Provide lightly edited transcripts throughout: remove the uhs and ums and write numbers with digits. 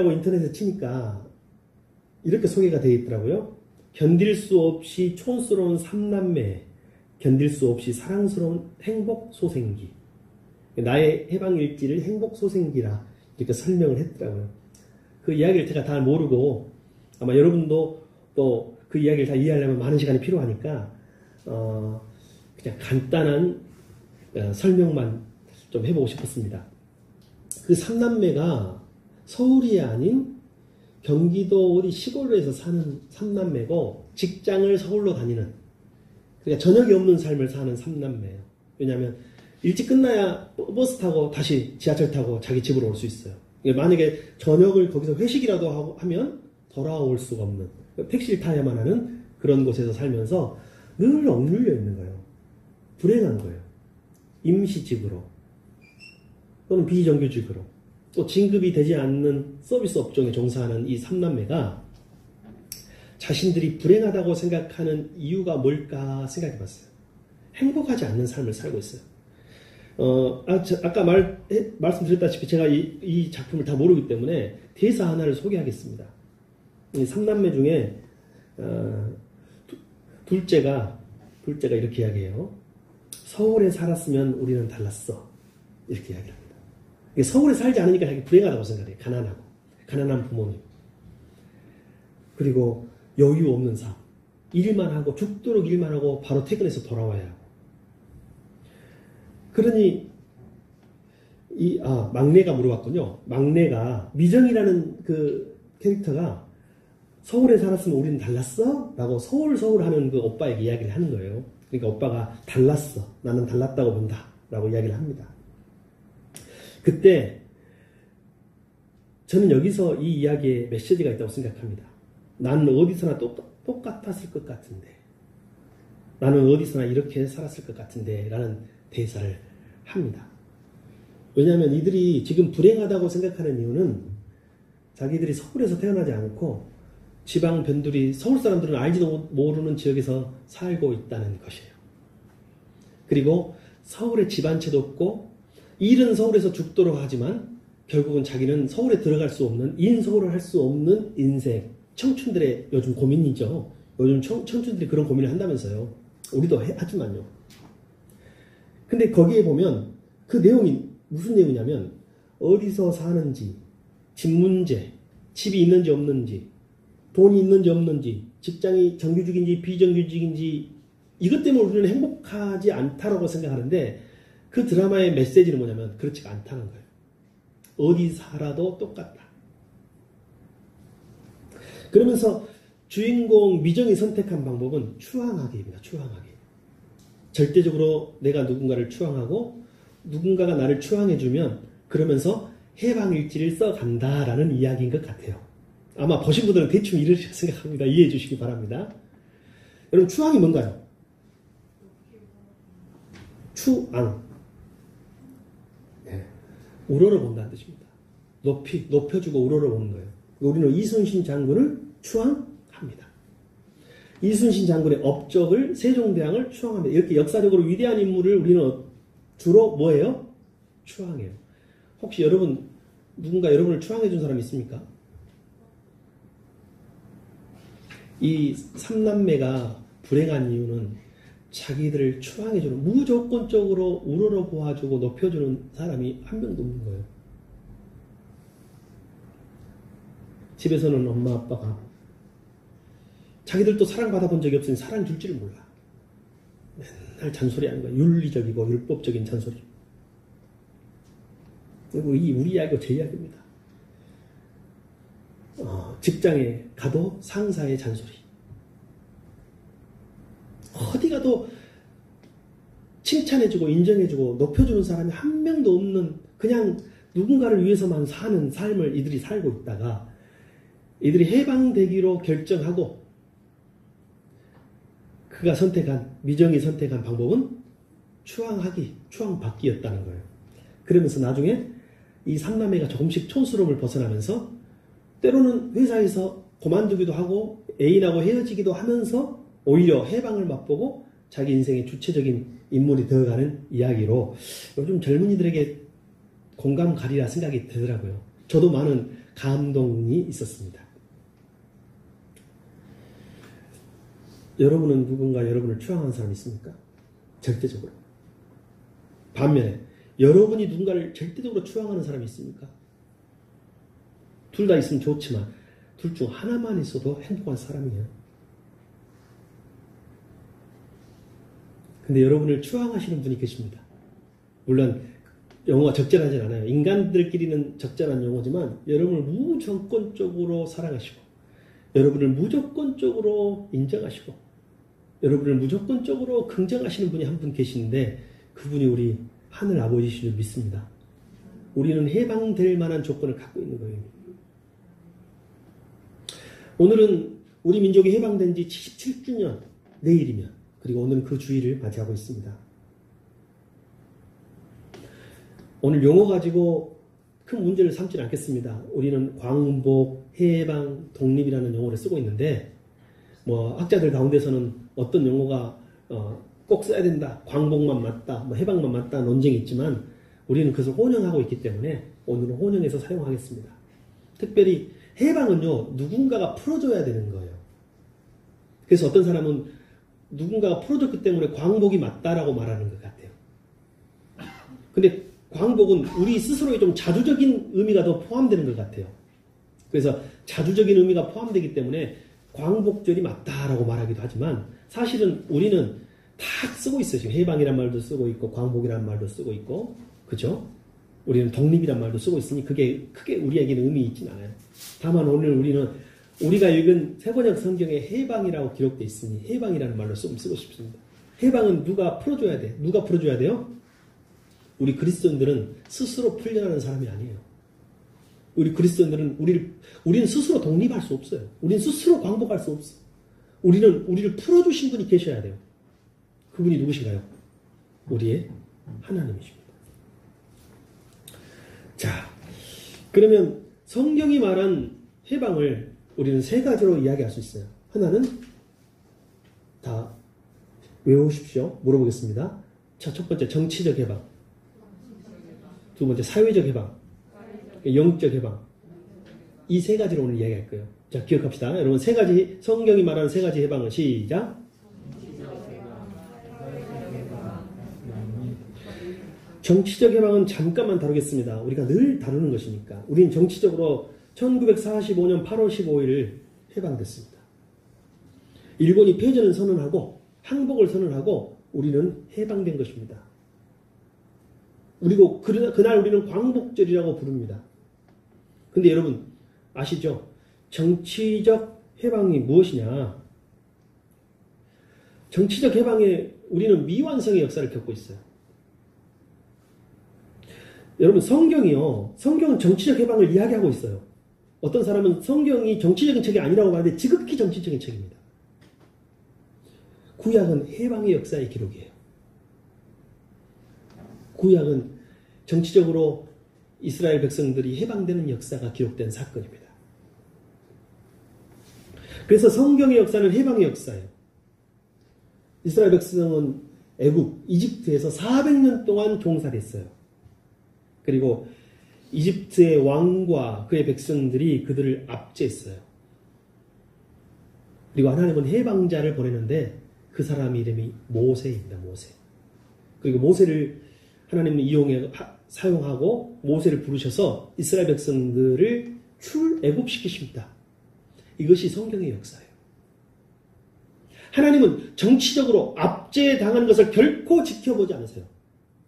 인터넷에 치니까 이렇게 소개가 되어 있더라고요. 견딜 수 없이 촌스러운 삼남매, 견딜 수 없이 사랑스러운 행복소생기. 나의 해방일지를 행복소생기라 이렇게 설명을 했더라고요. 그 이야기를 제가 다 모르고 아마 여러분도 또 그 이야기를 다 이해하려면 많은 시간이 필요하니까 그냥 간단한 설명만 좀 해보고 싶었습니다. 그 삼남매가 서울이 아닌 경기도 어디 시골에서 사는 삼남매고 직장을 서울로 다니는, 그러니까 저녁이 없는 삶을 사는 삼남매예요. 왜냐하면 일찍 끝나야 버스 타고 다시 지하철 타고 자기 집으로 올 수 있어요. 만약에 저녁을 거기서 회식이라도 하면 돌아올 수가 없는, 택시를 타야만 하는 그런 곳에서 살면서 늘 억눌려 있는 거예요. 불행한 거예요. 임시직으로 또는 비정규직으로 또 진급이 되지 않는 서비스 업종에 종사하는 이 삼남매가 자신들이 불행하다고 생각하는 이유가 뭘까 생각해 봤어요. 행복하지 않는 삶을 살고 있어요. 아까 말씀드렸다시피 제가 이 작품을 다 모르기 때문에 대사 하나를 소개하겠습니다. 이 삼남매 중에 둘째가 이렇게 이야기해요. 서울에 살았으면 우리는 달랐어. 이렇게 이야기합니다. 서울에 살지 않으니까 자기 불행하다고 생각해요. 가난한 부모님. 그리고 여유 없는 삶. 일만 하고 죽도록 일만 하고 바로 퇴근해서 돌아와야 하고. 그러니 막내가 물어봤군요. 막내가 미정이라는 그 캐릭터가 서울에 살았으면 우리는 달랐어? 라고 서울 하는 그 오빠에게 이야기를 하는 거예요. 그러니까 오빠가 달랐어. 나는 달랐다고 본다. 라고 이야기를 합니다. 그때 저는 여기서 이 이야기에 메시지가 있다고 생각합니다. 나는 어디서나 똑같았을 것 같은데, 나는 어디서나 이렇게 살았을 것 같은데 라는 대사를 합니다. 왜냐하면 이들이 지금 불행하다고 생각하는 이유는 자기들이 서울에서 태어나지 않고 지방 변두리, 서울 사람들은 알지도 모르는 지역에서 살고 있다는 것이에요. 그리고 서울에 집 한 채도 없고 일은 서울에서 죽도록 하지만 결국은 자기는 서울에 들어갈 수 없는, 인서울을 할 수 없는 인생. 청춘들의 요즘 고민이죠. 요즘 청춘들이 그런 고민을 한다면서요. 우리도 하지만요. 근데 거기에 보면 그 내용이 무슨 내용이냐면 어디서 사는지, 집 문제, 집이 있는지 없는지, 돈이 있는지 없는지, 직장이 정규직인지 비정규직인지, 이것 때문에 우리는 행복하지 않다라고 생각하는데 그 드라마의 메시지는 뭐냐면 그렇지가 않다는 거예요. 어디 살아도 똑같다. 그러면서 주인공 미정이 선택한 방법은 추앙하기입니다. 추앙하기. 절대적으로 내가 누군가를 추앙하고 누군가가 나를 추앙해주면 그러면서 해방일지를 써간다라는 이야기인 것 같아요. 아마 보신 분들은 대충 이러실 생각합니다. 이해해 주시기 바랍니다. 여러분, 추앙이 뭔가요? 추앙. 네. 우러러본다는 뜻입니다. 높여주고 우러러보는 거예요. 우리는 이순신 장군을 추앙합니다. 이순신 장군의 업적을, 세종대왕을 추앙합니다. 이렇게 역사적으로 위대한 인물을 우리는 주로 뭐예요? 추앙해요. 혹시 누군가 여러분을 추앙해 준 사람 있습니까? 이 삼남매가 불행한 이유는 자기들을 추앙해주는, 무조건적으로 우러러 보아주고 높여주는 사람이 한 명도 없는 거예요. 집에서는 엄마 아빠가 자기들도 사랑받아 본 적이 없으니 사랑 줄 줄을 몰라. 맨날 잔소리하는 거예요. 윤리적이고 율법적인 잔소리. 그리고 우리 이야기고 제 이야기입니다. 직장에 가도 상사의 잔소리. 어디 가도 칭찬해주고 인정해주고 높여주는 사람이 한 명도 없는, 그냥 누군가를 위해서만 사는 삶을 이들이 살고 있다가 이들이 해방되기로 결정하고 미정이 선택한 방법은 추앙받기였다는 거예요. 그러면서 나중에 이 삼남매가 조금씩 촌스러움을 벗어나면서 때로는 회사에서 그만두기도 하고 애인하고 헤어지기도 하면서 오히려 해방을 맛보고 자기 인생의 주체적인 인물이 되어가는 이야기로 요즘 젊은이들에게 공감 가리라 생각이 들더라고요. 저도 많은 감동이 있었습니다. 여러분은 누군가 여러분을 추앙하는 사람이 있습니까? 절대적으로. 반면에 여러분이 누군가를 절대적으로 추앙하는 사람이 있습니까? 둘 다 있으면 좋지만 둘 중 하나만 있어도 행복한 사람이에요. 근데 여러분을 추앙하시는 분이 계십니다. 물론 용어가 적절하진 않아요. 인간들끼리는 적절한 용어지만 여러분을 무조건적으로 사랑하시고 여러분을 무조건적으로 인정하시고 여러분을 무조건적으로 긍정하시는 분이 한 분 계시는데 그분이 우리 하늘 아버지신 줄 믿습니다. 우리는 해방될 만한 조건을 갖고 있는 거예요. 오늘은 우리 민족이 해방된 지 77주년 내일이면 그리고 오늘은 그 주일을 맞이하고 있습니다. 오늘 용어 가지고 큰 문제를 삼지는 않겠습니다. 우리는 광복, 해방, 독립이라는 용어를 쓰고 있는데 학자들 가운데서는 어떤 용어가 꼭 써야 된다. 광복만 맞다. 해방만 맞다. 논쟁이 있지만 우리는 그것을 혼용하고 있기 때문에 오늘은 혼용해서 사용하겠습니다. 특별히 해방은요. 누군가가 풀어줘야 되는 거예요. 그래서 어떤 사람은 누군가가 풀어줬기 때문에 광복이 맞다라고 말하는 것 같아요. 근데 광복은 우리 스스로의 좀 자주적인 의미가 더 포함되는 것 같아요. 그래서 자주적인 의미가 포함되기 때문에 광복절이 맞다라고 말하기도 하지만 사실은 우리는 다 쓰고 있어요. 지금 해방이란 말도 쓰고 있고 광복이란 말도 쓰고 있고 그죠? 우리는 독립이란 말도 쓰고 있으니 그게 크게 우리에게는 의미 있진 않아요. 다만 오늘 우리는 우리가 읽은 세번역 성경에 해방이라고 기록되어 있으니 해방이라는 말로 쓰고 싶습니다. 해방은 누가 풀어줘야 돼? 누가 풀어줘야 돼요? 우리 그리스도인들은 스스로 풀려나는 사람이 아니에요. 우리 그리스도인들은 우리는 스스로 독립할 수 없어요. 우리는 스스로 광복할 수 없어. 우리를 풀어주신 분이 계셔야 돼요. 그분이 누구신가요? 우리의 하나님이십니다. 자, 그러면 성경이 말한 해방을 우리는 세 가지로 이야기할 수 있어요. 하나는 다 외우십시오. 물어보겠습니다. 자, 첫 번째 정치적 해방. 두 번째 사회적 해방. 영적 해방. 이 세 가지로 오늘 이야기할 거예요. 자, 기억합시다. 여러분 세 가지 성경이 말하는 세 가지 해방은 시작. 정치적 해방은 잠깐만 다루겠습니다. 우리가 늘 다루는 것이니까. 우린 정치적으로 1945년 8월 15일 해방됐습니다. 일본이 패전을 선언하고 항복을 선언하고 우리는 해방된 것입니다. 그리고 그날 우리는 광복절이라고 부릅니다. 근데 여러분 아시죠? 정치적 해방이 무엇이냐? 정치적 해방에 우리는 미완성의 역사를 겪고 있어요. 여러분 성경은 정치적 해방을 이야기하고 있어요. 어떤 사람은 성경이 정치적인 책이 아니라고 말하는데 지극히 정치적인 책입니다. 구약은 해방의 역사의 기록이에요. 구약은 정치적으로 이스라엘 백성들이 해방되는 역사가 기록된 사건입니다. 그래서 성경의 역사는 해방의 역사예요. 이스라엘 백성은 애굽, 이집트에서 400년 동안 종살이했어요. 그리고 이집트의 왕과 그의 백성들이 그들을 압제했어요. 그리고 하나님은 해방자를 보내는데 그 사람 이름이 모세입니다. 모세. 그리고 모세를 하나님은 사용하고 모세를 부르셔서 이스라엘 백성들을 출애굽시키십니다. 이것이 성경의 역사예요. 하나님은 정치적으로 압제당하는 것을 결코 지켜보지 않으세요.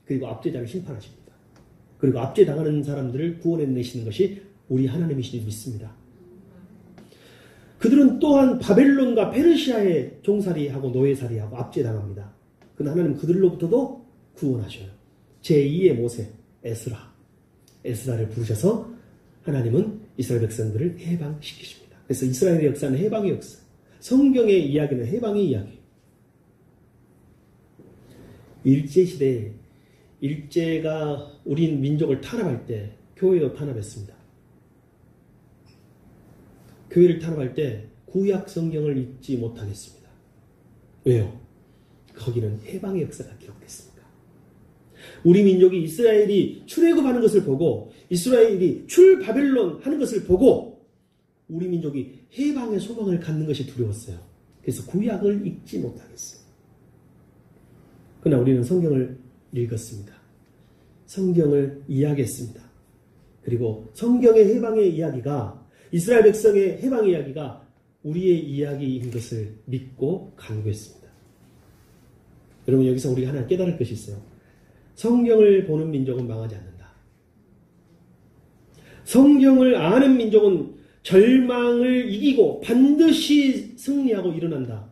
그리고 압제자를 심판하십니다. 그리고 압제당하는 사람들을 구원해내시는 것이 우리 하나님이시니 믿습니다. 그들은 또한 바벨론과 페르시아에 종살이하고 노예살이하고 압제당합니다. 그러나 하나님 그들로부터도 구원하셔요. 제2의 모세 에스라를 부르셔서 하나님은 이스라엘 백성들을 해방시키십니다. 그래서 이스라엘의 역사는 해방의 역사, 성경의 이야기는 해방의 이야기. 일제시대에 일제가 우리 민족을 탄압할 때 교회도 탄압했습니다. 교회를 탄압할 때 구약 성경을 읽지 못하겠습니다. 왜요? 거기는 해방의 역사가 기록됐습니다. 우리 민족이 이스라엘이 출애굽하는 것을 보고 이스라엘이 출바벨론 하는 것을 보고 우리 민족이 해방의 소망을 갖는 것이 두려웠어요. 그래서 구약을 읽지 못하겠어요. 그러나 우리는 성경을 읽었습니다. 성경을 이야기했습니다. 그리고 성경의 해방의 이야기가 이스라엘 백성의 해방의 이야기가 우리의 이야기인 것을 믿고 간구했습니다. 여러분 여기서 우리가 하나 깨달을 것이 있어요. 성경을 보는 민족은 망하지 않는다. 성경을 아는 민족은 절망을 이기고 반드시 승리하고 일어난다.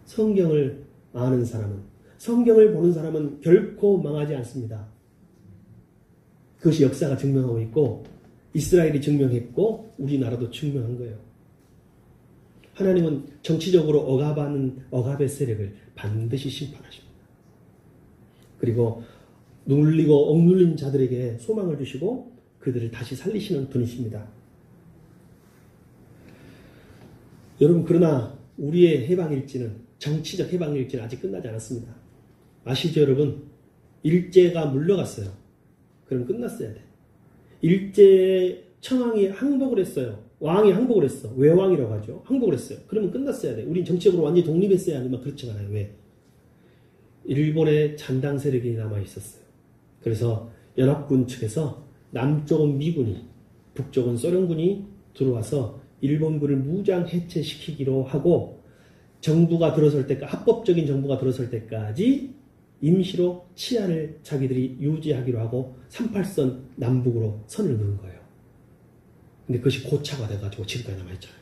성경을 아는 사람은, 성경을 보는 사람은 결코 망하지 않습니다. 그것이 역사가 증명하고 있고 이스라엘이 증명했고 우리나라도 증명한 거예요. 하나님은 정치적으로 억압하는 억압의 세력을 반드시 심판하십니다. 그리고 눌리고 억눌린 자들에게 소망을 주시고 그들을 다시 살리시는 분이십니다. 여러분 그러나 우리의 해방일지는 정치적 해방일지는 아직 끝나지 않았습니다. 아시죠 여러분? 일제가 물러갔어요. 그럼 끝났어야 돼. 일제 청왕이 항복을 했어요. 왕이 항복을 했어. 외왕이라고 하죠. 항복을 했어요. 그러면 끝났어야 돼. 우린 정치적으로 완전히 독립했어야 하지만 그렇지 않아요. 왜? 일본의 잔당 세력이 남아있었어요. 그래서 연합군 측에서 남쪽은 미군이, 북쪽은 소련군이 들어와서 일본군을 무장 해체시키기로 하고 정부가 들어설 때까지, 합법적인 정부가 들어설 때까지 임시로 치안을 자기들이 유지하기로 하고 38선 남북으로 선을 그은 거예요. 근데 그것이 고착화 돼가지고 지금까지 남아있잖아요.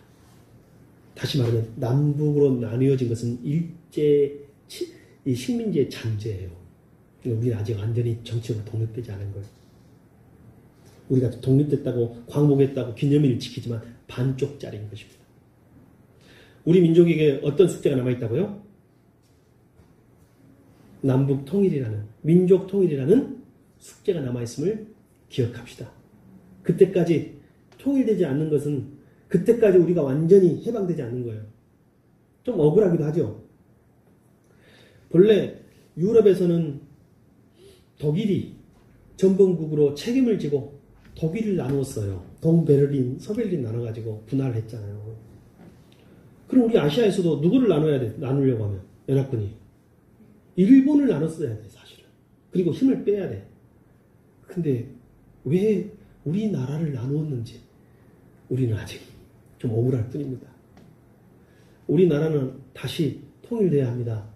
다시 말하면 남북으로 나뉘어진 것은 이 식민지의 잔재예요. 우리는 아직 완전히 정치적으로 독립되지 않은 거예요. 우리가 독립됐다고 광복했다고 기념일을 지키지만 반쪽짜리인 것입니다. 우리 민족에게 어떤 숙제가 남아있다고요? 남북 통일이라는, 민족 통일이라는 숙제가 남아있음을 기억합시다. 그때까지 통일되지 않는 것은 그때까지 우리가 완전히 해방되지 않는 거예요. 좀 억울하기도 하죠. 본래 유럽에서는 독일이 전범국으로 책임을 지고 독일을 나누었어요. 동베를린, 서베를린 나눠가지고 분할을 했잖아요. 그럼 우리 아시아에서도 누구를 나눠야 돼? 나누려고 하면 연합군이 일본을 나눴어야 돼 사실은. 그리고 힘을 빼야 돼. 근데 왜 우리나라를 나누었는지 우리는 아직 좀 억울할 뿐입니다. 우리나라는 다시 통일돼야 합니다.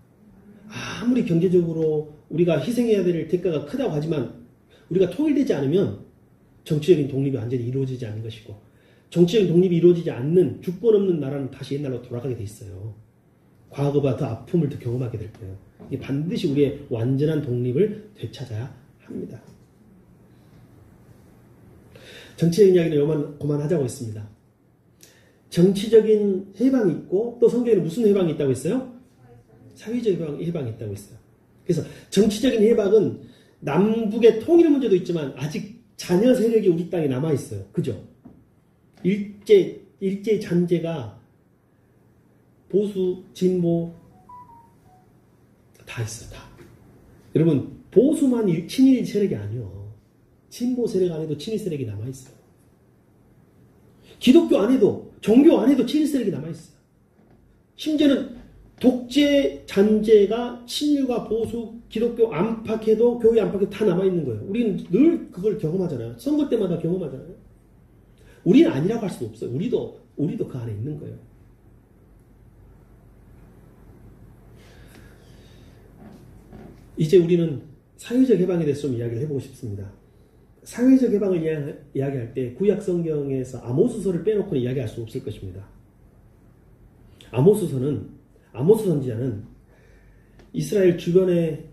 아무리 경제적으로 우리가 희생해야 될 대가가 크다고 하지만 우리가 통일되지 않으면 정치적인 독립이 완전히 이루어지지 않는 것이고 정치적인 독립이 이루어지지 않는 주권 없는 나라는 다시 옛날로 돌아가게 돼 있어요. 과거보다 더 아픔을 더 경험하게 될 거예요. 이게 반드시 우리의 완전한 독립을 되찾아야 합니다. 정치적인 이야기는 그만하자고 했습니다. 정치적인 해방이 있고 또 성경에는 무슨 해방이 있다고 했어요? 사회적 해방이 있다고 했어요. 그래서 정치적인 해방은 남북의 통일 문제도 있지만 아직 잔여 세력이 우리 땅에 남아있어요. 그죠? 일제 잔재가 보수, 진보 다 있어요. 다. 여러분 보수만 친일 세력이 아니요. 진보 세력 안에도 친일 세력이 남아있어요. 기독교 안에도 종교 안에도 친일 세력이 남아있어요. 심지어는 독재 잔재가 친일과 보수, 기독교 안팎에도 교회 안팎에도 다 남아있는 거예요. 우리는 늘 그걸 경험하잖아요. 선거 때마다 경험하잖아요. 우리는 아니라고 할 수도 없어요. 우리도 그 안에 있는 거예요. 이제 우리는 사회적 해방에 대해서 좀 이야기를 해보고 싶습니다. 사회적 해방을 이야기할 때 구약 성경에서 아모스서를 빼놓고는 이야기할 수 없을 것입니다. 아모스 선지자는 이스라엘 주변의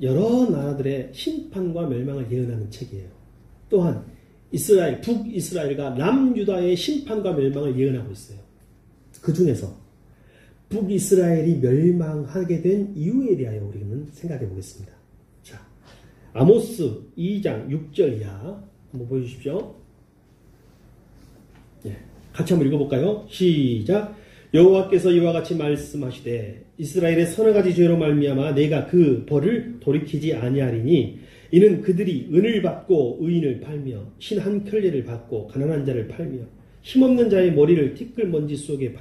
여러 나라들의 심판과 멸망을 예언하는 책이에요. 또한 북이스라엘과 남유다의 심판과 멸망을 예언하고 있어요. 그 중에서 북이스라엘이 멸망하게 된 이유에 대하여 우리는 생각해 보겠습니다. 자, 아모스 2장 6절 이하 한번 보여주십시오. 예, 같이 한번 읽어볼까요? 시작. 여호와께서 이와 같이 말씀하시되 이스라엘의 서너 가지 죄로 말미암아 내가 그 벌을 돌이키지 아니하리니 이는 그들이 은을 받고 의인을 팔며 신 한 켤레를 받고 가난한 자를 팔며 힘없는 자의 머리를 티끌먼지 속에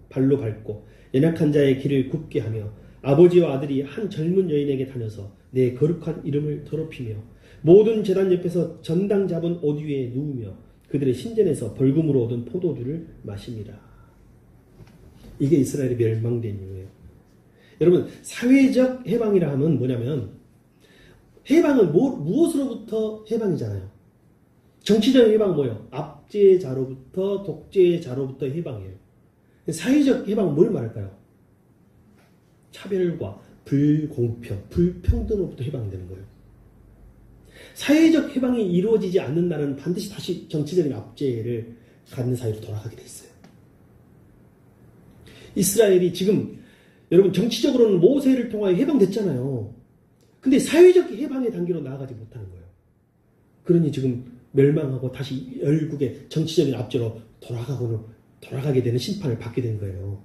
발로 밟고 연약한 자의 길을 굽게 하며 아버지와 아들이 한 젊은 여인에게 다녀서 내 거룩한 이름을 더럽히며 모든 제단 옆에서 전당 잡은 옷 위에 누우며 그들의 신전에서 벌금으로 얻은 포도주를 마십니다. 이게 이스라엘이 멸망된 이유예요. 여러분, 사회적 해방이라 하면 뭐냐면 해방은 무엇으로부터 해방이잖아요. 정치적 해방은 뭐예요? 압제자로부터 독재자로부터 해방이에요. 사회적 해방은 뭘 말할까요? 차별과 불공평, 불평등으로부터 해방되는 거예요. 사회적 해방이 이루어지지 않는 나라는 반드시 다시 정치적인 압제를 갖는 사회로 돌아가게 돼 있어요. 이스라엘이 지금 여러분 정치적으로는 모세를 통하여 해방됐잖아요. 근데 사회적 해방의 단계로 나아가지 못하는 거예요. 그러니 지금 멸망하고 다시 열국의 정치적인 압제로 돌아가게 되는 심판을 받게 된 거예요.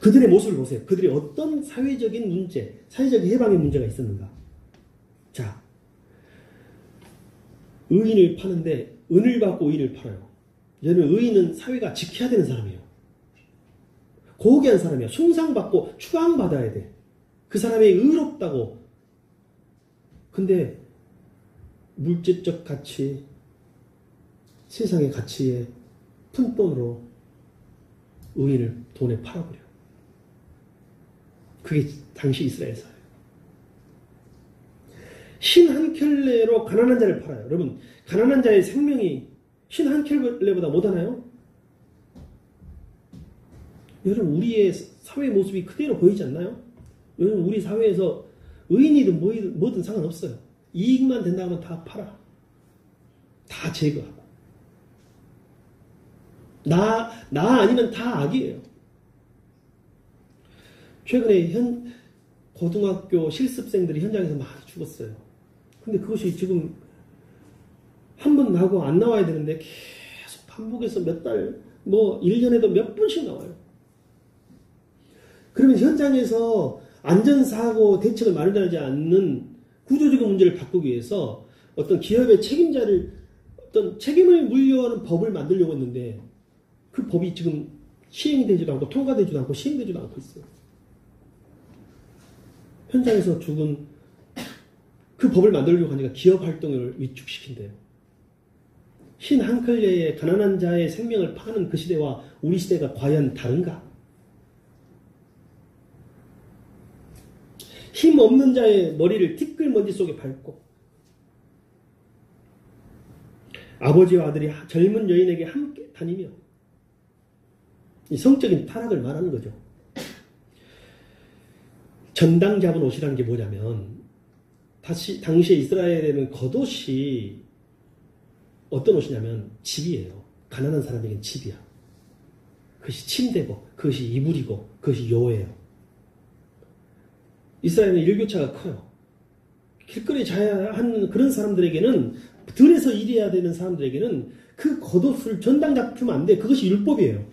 그들의 모습을 보세요. 그들이 어떤 사회적인 문제, 사회적 해방의 문제가 있었는가. 자, 의인을 파는데 은을 받고 의인을 팔아요. 얘는 의인은 사회가 지켜야 되는 사람이에요. 고귀한 사람이야. 숭상받고 추앙받아야 돼. 그 사람이 의롭다고. 근데 물질적 가치, 세상의 가치에 푼돈으로 의인을 돈에 팔아버려. 그게 당시 이스라엘 사회예요. 신 한 켤레로 가난한 자를 팔아요. 여러분, 가난한 자의 생명이 신 한 켤레보다 못하나요? 여러분, 우리의 사회 모습이 그대로 보이지 않나요? 여러분, 우리 사회에서 의인이든 뭐든 상관없어요. 이익만 된다면 다 팔아. 다 제거하고. 나 아니면 다 악이에요. 최근에 고등학교 실습생들이 현장에서 많이 죽었어요. 근데 그것이 지금 한 번 나고 안 나와야 되는데 계속 반복해서 몇 달, 1년에도 몇 번씩 나와요. 그러면 현장에서 안전사고 대책을 마련하지 않는 구조적인 문제를 바꾸기 위해서 어떤 기업의 어떤 책임을 물려하는 법을 만들려고 했는데 그 법이 지금 시행되지도 않고 통과되지도 않고 시행되지도 않고 있어요. 현장에서 죽은 그 법을 만들려고 하니까 기업 활동을 위축시킨대요. 신 한 켤레에 가난한 자의 생명을 파는 그 시대와 우리 시대가 과연 다른가? 힘 없는 자의 머리를 티끌먼지 속에 밟고 아버지와 아들이 젊은 여인에게 함께 다니며 이 성적인 타락을 말하는 거죠. 전당 잡은 옷이라는 게 뭐냐면 당시에 이스라엘에는 겉옷이 어떤 옷이냐면 집이에요. 가난한 사람에게는 집이야. 그것이 침대고 그것이 이불이고 그것이 요예요. 이스라엘은 일교차가 커요. 길거리에 자야 하는 그런 사람들에게는 들에서 일해야 되는 사람들에게는 그 겉옷을 전당 잡히면 안 돼. 그것이 율법이에요.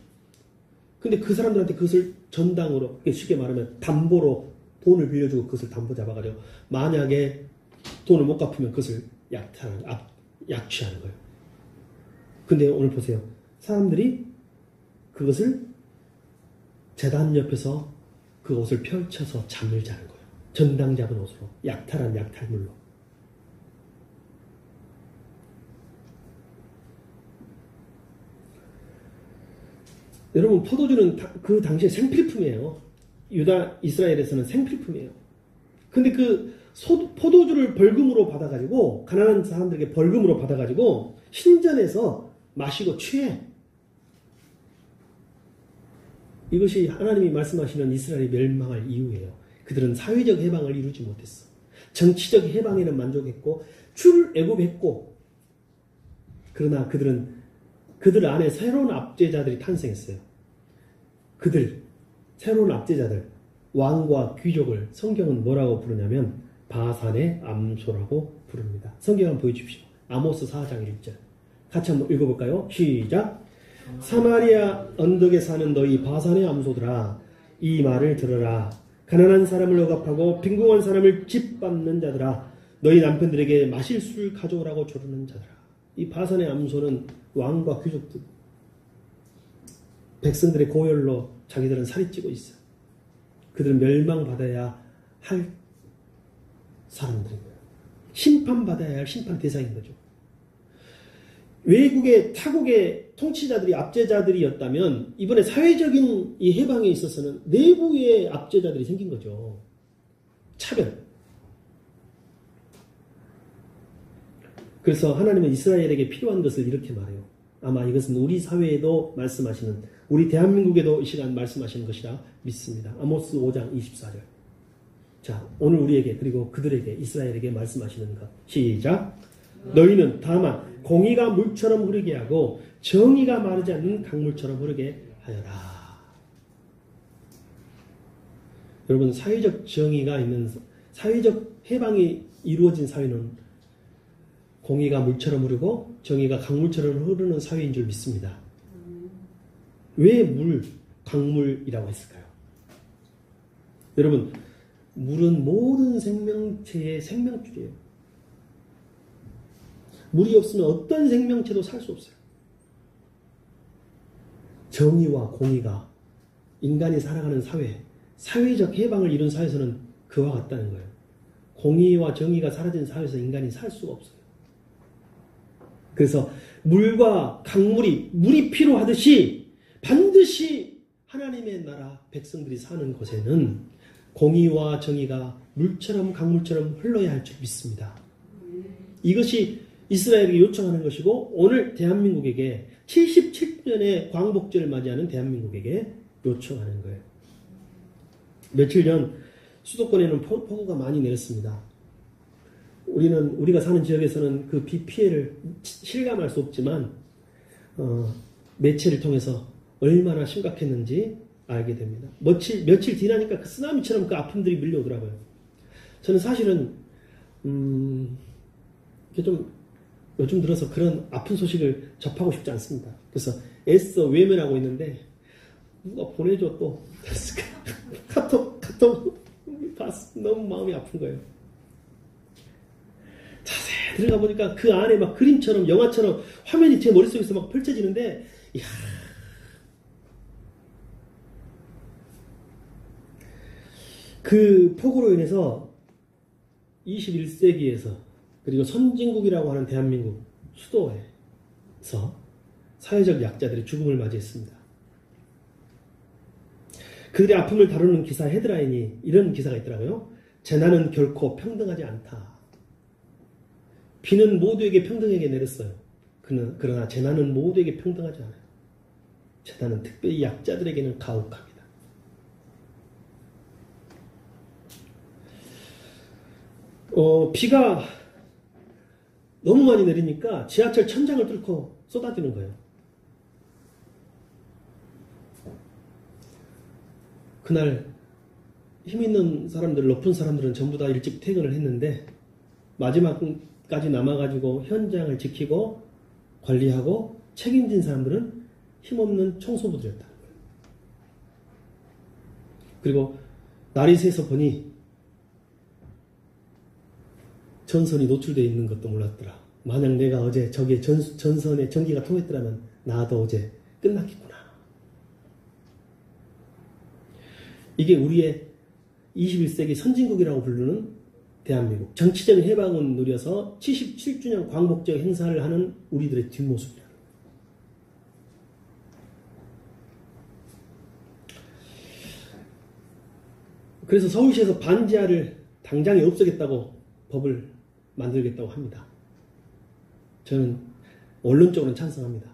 근데 그 사람들한테 그것을 전당으로 쉽게 말하면 담보로 돈을 빌려주고 그것을 담보 잡아가지고 만약에 돈을 못 갚으면 그것을 약취하는 거예요. 근데 오늘 보세요. 사람들이 그것을 제단 옆에서 그 옷을 펼쳐서 잠을 자는 거예요. 전당 잡은 옷으로. 약탈한 약탈물로. 여러분, 포도주는 그 당시에 생필품이에요. 이스라엘에서는 생필품이에요. 근데 그 포도주를 벌금으로 받아가지고, 가난한 사람들에게 벌금으로 받아가지고, 신전에서 마시고 취해. 이것이 하나님이 말씀하시는 이스라엘이 멸망할 이유예요. 그들은 사회적 해방을 이루지 못했어. 정치적 해방에는 만족했고, 출애굽했고, 그러나 그들 안에 새로운 압제자들이 탄생했어요. 새로운 압제자들, 왕과 귀족을 성경은 뭐라고 부르냐면 바산의 암소라고 부릅니다. 성경 한번 보여주십시오. 아모스 4장 1절. 같이 한번 읽어볼까요? 시작. 사마리아 언덕에 사는 너희 바산의 암소들아, 이 말을 들어라. 가난한 사람을 억압하고 빈궁한 사람을 짓밟는 자들아, 너희 남편들에게 마실 술 가져오라고 조르는 자들아. 이 바산의 암소는 왕과 귀족들, 백성들의 고열로 자기들은 살이 찌고 있어요. 그들은 멸망받아야 할 사람들인 거예요. 심판받아야 할 심판 대상인 거죠. 외국의 타국의 통치자들이 압제자들이었다면 이번에 사회적인 이 해방에 있어서는 내부의 압제자들이 생긴 거죠. 차별. 그래서 하나님은 이스라엘에게 필요한 것을 이렇게 말해요. 아마 이것은 우리 사회에도 말씀하시는, 우리 대한민국에도 이 시간 말씀하시는 것이라 믿습니다. 아모스 5장 24절. 자, 오늘 우리에게 그리고 그들에게 이스라엘에게 말씀하시는 것. 시작. 너희는 다만 공의가 물처럼 흐르게 하고 정의가 마르지 않는 강물처럼 흐르게 하여라. 여러분, 사회적 정의가 있는, 사회적 해방이 이루어진 사회는 공의가 물처럼 흐르고 정의가 강물처럼 흐르는 사회인 줄 믿습니다. 왜 물, 강물이라고 했을까요? 여러분, 물은 모든 생명체의 생명줄이에요. 물이 없으면 어떤 생명체도 살 수 없어요. 정의와 공의가 인간이 살아가는 사회, 사회적 해방을 이룬 사회에서는 그와 같다는 거예요. 공의와 정의가 사라진 사회에서 인간이 살 수가 없어요. 그래서 물과 강물이, 물이 필요하듯이 반드시 하나님의 나라 백성들이 사는 곳에는 공의와 정의가 물처럼 강물처럼 흘러야 할 줄 믿습니다. 이것이 이스라엘에게 요청하는 것이고, 오늘 대한민국에게 77년의 광복절을 맞이하는 대한민국에게 요청하는 거예요. 며칠 전 수도권에는 폭우가 많이 내렸습니다. 우리가 사는 지역에서는 그 비 피해를 실감할 수 없지만 매체를 통해서 얼마나 심각했는지 알게 됩니다. 며칠 지나니까 그 쓰나미처럼 그 아픔들이 밀려오더라고요. 저는 사실은 좀 요즘 들어서 그런 아픈 소식을 접하고 싶지 않습니다. 그래서 애써 외면하고 있는데 누가 보내줘 또 카톡 봤어. 너무 마음이 아픈 거예요. 자세히 들어가 보니까 그 안에 막 그림처럼 영화처럼 화면이 제 머릿속에서 막 펼쳐지는데, 이야, 그 폭우로 인해서 21세기에서 그리고 선진국이라고 하는 대한민국 수도에서 사회적 약자들이 죽음을 맞이했습니다. 그들의 아픔을 다루는 기사 헤드라인이 이런 기사가 있더라고요. 재난은 결코 평등하지 않다. 비는 모두에게 평등하게 내렸어요. 그러나 재난은 모두에게 평등하지 않아요. 재난은 특별히 약자들에게는 가혹합니다. 비가 너무 많이 내리니까 지하철 천장을 뚫고 쏟아지는 거예요. 그날 힘 있는 사람들, 높은 사람들은 전부 다 일찍 퇴근을 했는데 마지막까지 남아가지고 현장을 지키고 관리하고 책임진 사람들은 힘없는 청소부들이었다는 거예요. 그리고 날이 새서 보니 전선이 노출되어 있는 것도 몰랐더라. 만약 내가 어제 저기에 전선에 전기가 통했더라면 나도 어제 끝났겠구나. 이게 우리의 21세기 선진국이라고 부르는 대한민국. 정치적인 해방을 누려서 77주년 광복절 행사를 하는 우리들의 뒷모습이다. 그래서 서울시에서 반지하를 당장에 없애겠다고 법을 만들겠다고 합니다. 저는 원론적으로는 찬성합니다.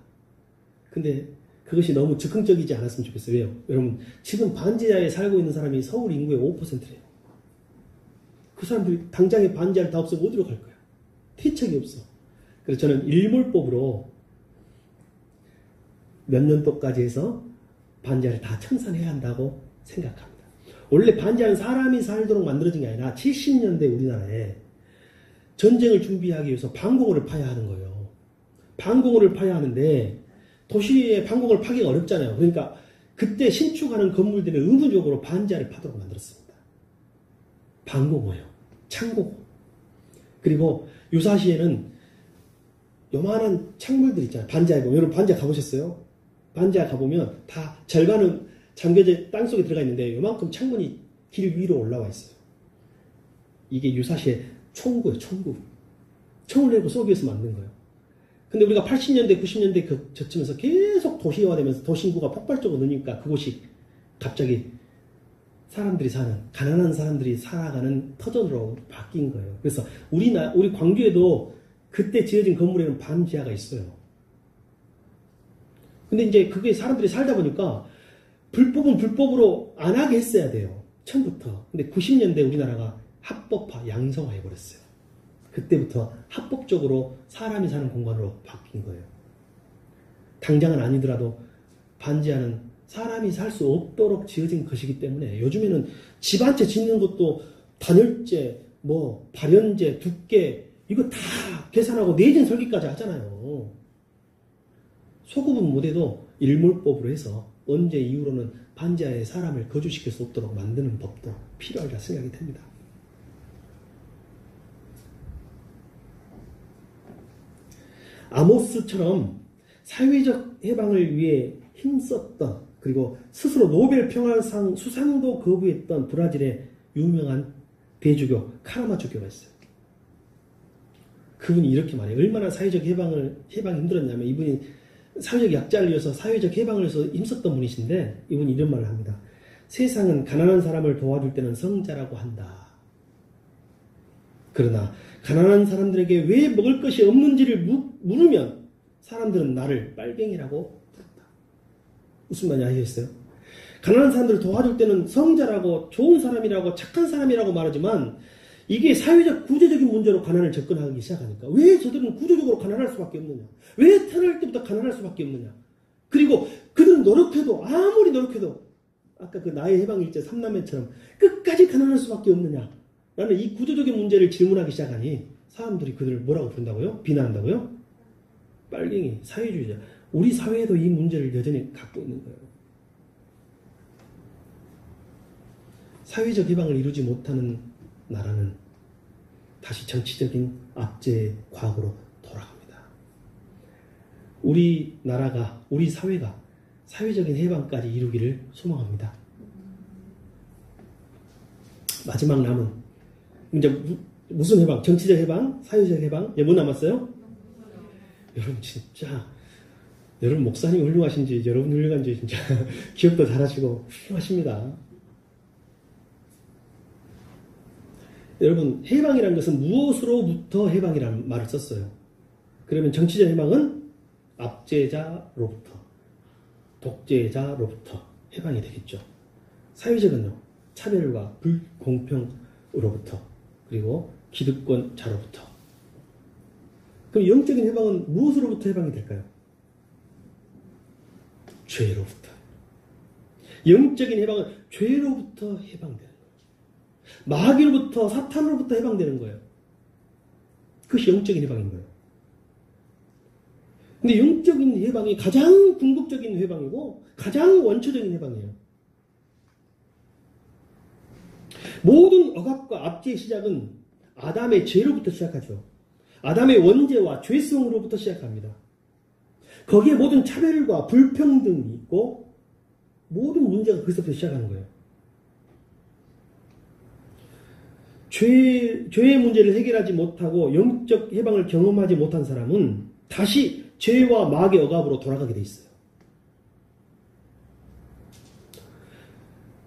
근데 그것이 너무 즉흥적이지 않았으면 좋겠어요. 왜요? 여러분, 지금 반지하에 살고 있는 사람이 서울 인구의 5%예요. 그 사람들이 당장에 반지하를 다 없애면 어디로 갈 거야? 퇴책이 없어. 그래서 저는 일몰법으로 몇 년도까지 해서 반지하를 다 청산해야 한다고 생각합니다. 원래 반지하는 사람이 살도록 만들어진 게 아니라 70년대 우리나라에 전쟁을 준비하기 위해서 방공호를 파야 하는 거예요. 방공호를 파야 하는데 도시의 방공을 파기가 어렵잖아요. 그러니까 그때 신축하는 건물들은 의무적으로 반지하를 파도록 만들었습니다. 방공호요. 창고고. 그리고 유사시에는 요만한 창물들 있잖아요. 반지하에 보면. 여러분 반지하 가보셨어요? 반지하 가보면 다 절반은 잠겨져 땅속에 들어가 있는데 요만큼 창문이 길 위로 올라와 있어요. 이게 유사시의 총구예요. 총구. 총을 내고 쏘기 위해서 만든 거예요. 근데 우리가 80년대, 90년대 저쯤에서 계속 도시화되면서 도시인구가 폭발적으로 느니까 그곳이 갑자기 사람들이 사는, 가난한 사람들이 살아가는 터전으로 바뀐 거예요. 그래서 우리 광주에도 그때 지어진 건물에는 반지하가 있어요. 근데 이제 그게 사람들이 살다 보니까 불법은 불법으로 안 하게 했어야 돼요. 처음부터. 근데 90년대 우리나라가 합법화, 양성화 해버렸어요. 그때부터 합법적으로 사람이 사는 공간으로 바뀐 거예요. 당장은 아니더라도 반지하는 사람이 살 수 없도록 지어진 것이기 때문에 요즘에는 집 한 채 짓는 것도 단열재, 발연재, 두께 이거 다 계산하고 내진 설계까지 하잖아요. 소급은 못해도 일몰법으로 해서 언제 이후로는 반지하에 사람을 거주시킬 수 없도록 만드는 법도 필요하리라 생각이 됩니다. 아모스처럼 사회적 해방을 위해 힘썼던 그리고 스스로 노벨 평화상 수상도 거부했던 브라질의 유명한 대주교 카라마주교가 있어요. 그분이 이렇게 말해요. 얼마나 사회적 해방이 힘들었냐면 이분이 사회적 약자를 위해서 사회적 해방을 위해서 힘썼던 분이신데 이분이 이런 말을 합니다. 세상은 가난한 사람을 도와줄 때는 성자라고 한다. 그러나 가난한 사람들에게 왜 먹을 것이 없는지를 물으면 사람들은 나를 빨갱이라고 부른다. 무슨 말인지 아시겠어요? 가난한 사람들을 도와줄 때는 성자라고 좋은 사람이라고 착한 사람이라고 말하지만 이게 사회적 구조적인 문제로 가난을 접근하기 시작하니까 왜 저들은 구조적으로 가난할 수밖에 없느냐? 왜 태어날 때부터 가난할 수밖에 없느냐? 그리고 그들은 노력해도 아무리 노력해도 아까 그 나의 해방일제 3남매처럼 끝까지 가난할 수밖에 없느냐? 라는 이 구조적인 문제를 질문하기 시작하니 사람들이 그들을 뭐라고 부른다고요? 비난한다고요? 빨갱이, 사회주의자. 우리 사회에도 이 문제를 여전히 갖고 있는 거예요. 사회적 해방을 이루지 못하는 나라는 다시 정치적인 압제의 과거로 돌아갑니다. 우리 나라가, 우리 사회가 사회적인 해방까지 이루기를 소망합니다. 마지막 남은 이제 무슨 해방? 정치적 해방? 사회적 해방? 뭐 남았어요? 여러분 진짜 여러분 목사님 훌륭하신지 여러분 훌륭한지 진짜 기억도 잘하시고 훌륭하십니다. 여러분 해방이라는 것은 무엇으로부터 해방이라는 말을 썼어요. 그러면 정치적 해방은 압제자로부터 독재자로부터 해방이 되겠죠. 사회적은요. 차별과 불공평으로부터 그리고 기득권자로부터. 그럼 영적인 해방은 무엇으로부터 해방이 될까요? 죄로부터. 영적인 해방은 죄로부터 해방되는 거예요. 마귀로부터 사탄으로부터 해방되는 거예요. 그것이 영적인 해방인 거예요. 근데 영적인 해방이 가장 궁극적인 해방이고 가장 원초적인 해방이에요. 모든 억압과 압제의 시작은 아담의 죄로부터 시작하죠. 아담의 원죄와 죄성으로부터 시작합니다. 거기에 모든 차별과 불평등이 있고 모든 문제가 거기서부터 시작하는 거예요. 죄의 문제를 해결하지 못하고 영적 해방을 경험하지 못한 사람은 다시 죄와 마귀의 억압으로 돌아가게 돼 있어요.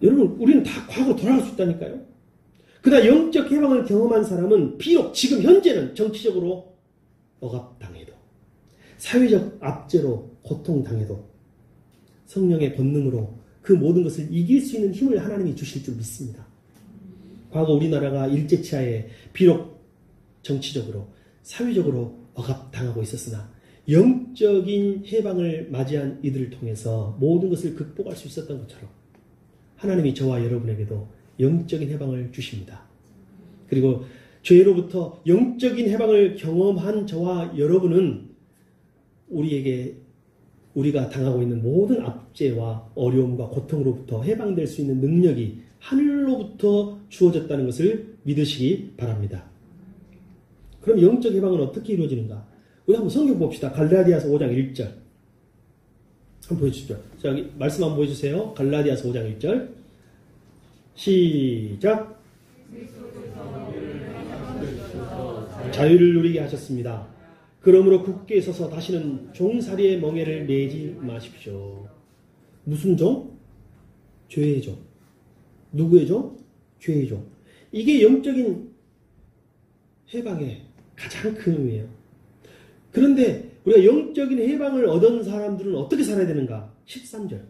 여러분, 우리는 다 과거로 돌아갈 수 있다니까요. 그러나 영적 해방을 경험한 사람은 비록 지금 현재는 정치적으로 억압당해도 사회적 압제로 고통당해도 성령의 권능으로 그 모든 것을 이길 수 있는 힘을 하나님이 주실 줄 믿습니다. 과거 우리나라가 일제치하에 비록 정치적으로 사회적으로 억압당하고 있었으나 영적인 해방을 맞이한 이들을 통해서 모든 것을 극복할 수 있었던 것처럼 하나님이 저와 여러분에게도 영적인 해방을 주십니다. 그리고 죄로부터 영적인 해방을 경험한 저와 여러분은 우리에게 우리가 당하고 있는 모든 압제와 어려움과 고통으로부터 해방될 수 있는 능력이 하늘로부터 주어졌다는 것을 믿으시기 바랍니다. 그럼 영적 해방은 어떻게 이루어지는가? 우리 한번 성경 봅시다. 갈라디아서 5장 1절. 한번 보여주십시오. 자, 여기 말씀 한번 보여주세요. 갈라디아서 5장 1절. 시작. 자유를 누리게 하셨습니다. 그러므로 굳게 서서 다시는 종살이의 멍에를 매지 마십시오. 무슨 종? 죄의 종. 누구의 종? 죄의 종. 이게 영적인 해방의 가장 큰 의미예요. 그런데 우리가 영적인 해방을 얻은 사람들은 어떻게 살아야 되는가? 13절.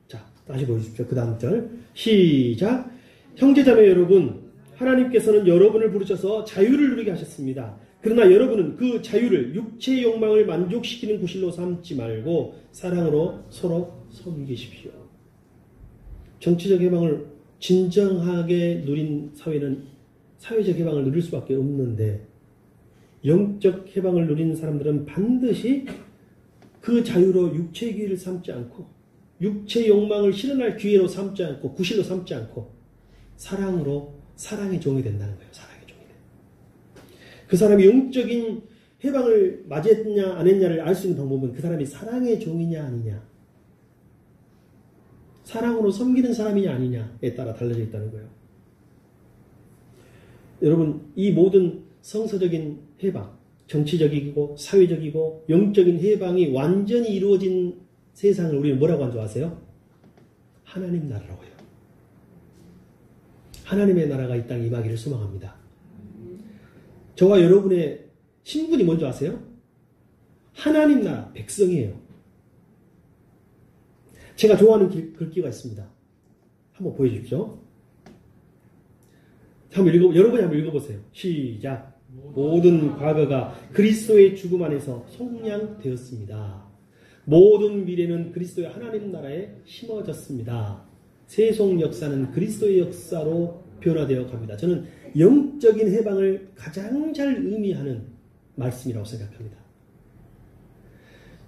자, 다시 보여주십시오. 그 다음 절. 시작. 형제자매 여러분, 하나님께서는 여러분을 부르셔서 자유를 누리게 하셨습니다. 그러나 여러분은 그 자유를 육체의 욕망을 만족시키는 구실로 삼지 말고 사랑으로 서로 섬기십시오. 정치적 해방을 진정하게 누린 사회는 사회적 해방을 누릴 수밖에 없는데, 영적 해방을 누리는 사람들은 반드시 그 자유로 육체의 기회를 삼지 않고, 육체의 욕망을 실현할 기회로 삼지 않고, 구실로 삼지 않고, 사랑으로, 사랑의 종이 된다는 거예요. 사랑의 종이 된다. 그 사람이 영적인 해방을 맞이했냐 안 했냐를 알 수 있는 방법은 그 사람이 사랑의 종이냐 아니냐, 사랑으로 섬기는 사람이냐 아니냐에 따라 달라져 있다는 거예요. 여러분, 이 모든 성서적인 해방, 정치적이고 사회적이고 영적인 해방이 완전히 이루어진 세상을 우리는 뭐라고 한 줄 아세요? 하나님 나라라고 해요. 하나님의 나라가 이 땅에 임하기를 소망합니다. 저와 여러분의 신분이 뭔지 아세요? 하나님 나라 백성이에요. 제가 좋아하는 글귀가 있습니다. 한번 보여주십시오. 여러분이 한번 읽어보세요. 시작. 모든 과거가 그리스도의 죽음 안에서 속량되었습니다. 모든 미래는 그리스도의 하나님 나라에 심어졌습니다. 세속 역사는 그리스도의 역사로 변화되어 갑니다. 저는 영적인 해방을 가장 잘 의미하는 말씀이라고 생각합니다.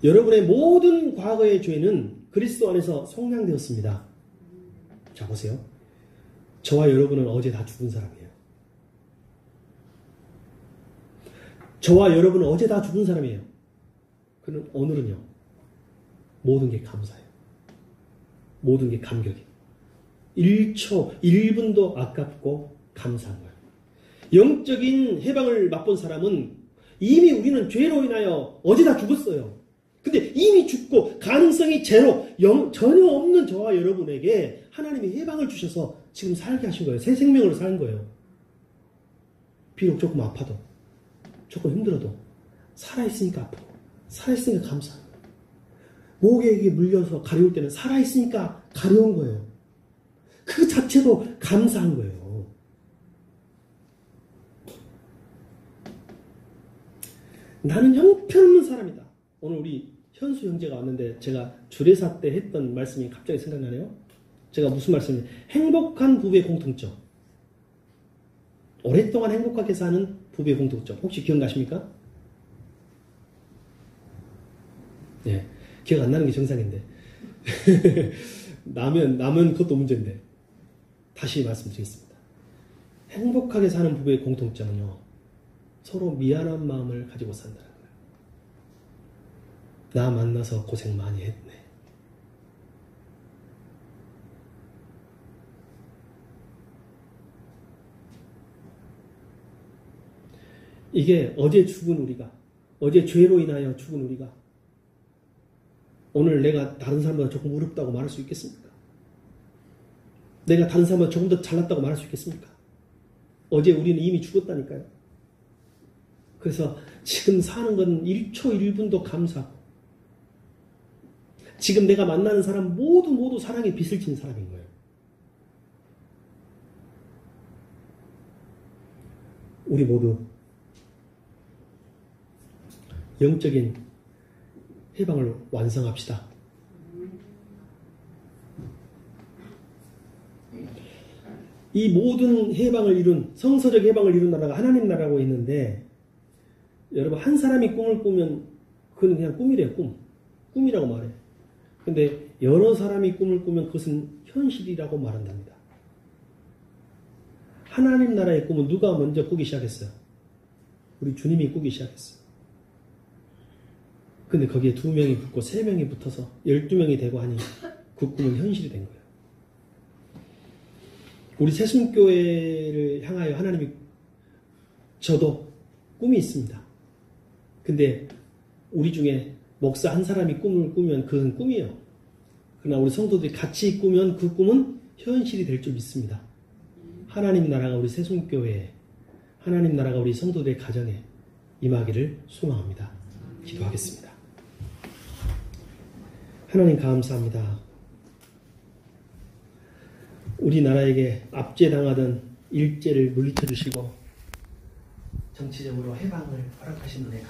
여러분의 모든 과거의 죄는 그리스도 안에서 속량되었습니다. 자, 보세요. 저와 여러분은 어제 다 죽은 사람이에요. 저와 여러분은 어제 다 죽은 사람이에요. 그는 오늘은요, 모든 게 감사해요. 모든 게 감격이에요. 1초, 1분도 아깝고 감사한 거예요. 영적인 해방을 맛본 사람은 이미 우리는 죄로 인하여 어제 다 죽었어요. 근데 이미 죽고 가능성이 제로, 전혀 없는 저와 여러분에게 하나님이 해방을 주셔서 지금 살게 하신 거예요. 새 생명으로 사는 거예요. 비록 조금 아파도, 조금 힘들어도 살아있으니까 아프고, 살아있으니까 감사한 거예요. 목에게 물려서 가려울 때는 살아있으니까 가려운 거예요. 그 자체도 감사한 거예요. 나는 형편없는 사람이다. 오늘 우리 현수 형제가 왔는데 제가 주례사 때 했던 말씀이 갑자기 생각나네요. 제가 무슨 말씀이에요? 행복한 부부의 공통점. 오랫동안 행복하게 사는 부부의 공통점. 혹시 기억나십니까? 네, 기억 안 나는 게 정상인데. 나면 그것도 문제인데. 다시 말씀드리겠습니다. 행복하게 사는 부부의 공통점은요, 서로 미안한 마음을 가지고 산다는 거예요. 나 만나서 고생 많이 했네. 이게 어제 죽은 우리가, 어제 죄로 인하여 죽은 우리가 오늘 내가 다른 사람보다 조금 어렵다고 말할 수 있겠습니까? 내가 다른 사람보다 조금 더 잘났다고 말할 수 있겠습니까? 어제 우리는 이미 죽었다니까요. 그래서 지금 사는 건 1초 1분도 감사하고, 지금 내가 만나는 사람 모두 사랑의 빛을 진 사람인 거예요. 우리 모두 영적인 해방을 완성합시다. 이 모든 해방을 이룬, 성서적 해방을 이룬 나라가 하나님 나라고 있는데, 여러분, 한 사람이 꿈을 꾸면 그건 그냥 꿈이래요, 꿈. 꿈이라고 말해. 근데 여러 사람이 꿈을 꾸면 그것은 현실이라고 말한답니다. 하나님 나라의 꿈은 누가 먼저 꾸기 시작했어요? 우리 주님이 꾸기 시작했어요. 근데 거기에 2명이 붙고 3명이 붙어서 12명이 되고 하니 그 꿈은 현실이 된 거예요. 우리 새순교회를 향하여 하나님이 저도 꿈이 있습니다. 근데 우리 중에 목사 한 사람이 꿈을 꾸면 그건 꿈이에요. 그러나 우리 성도들이 같이 꾸면 그 꿈은 현실이 될 줄 믿습니다. 하나님 나라가 우리 새순교회에, 하나님 나라가 우리 성도들의 가정에 임하기를 소망합니다. 기도하겠습니다. 하나님 감사합니다. 우리나라에게 압제당하던 일제를 물리쳐 주시고 정치적으로 해방을 허락하신 은혜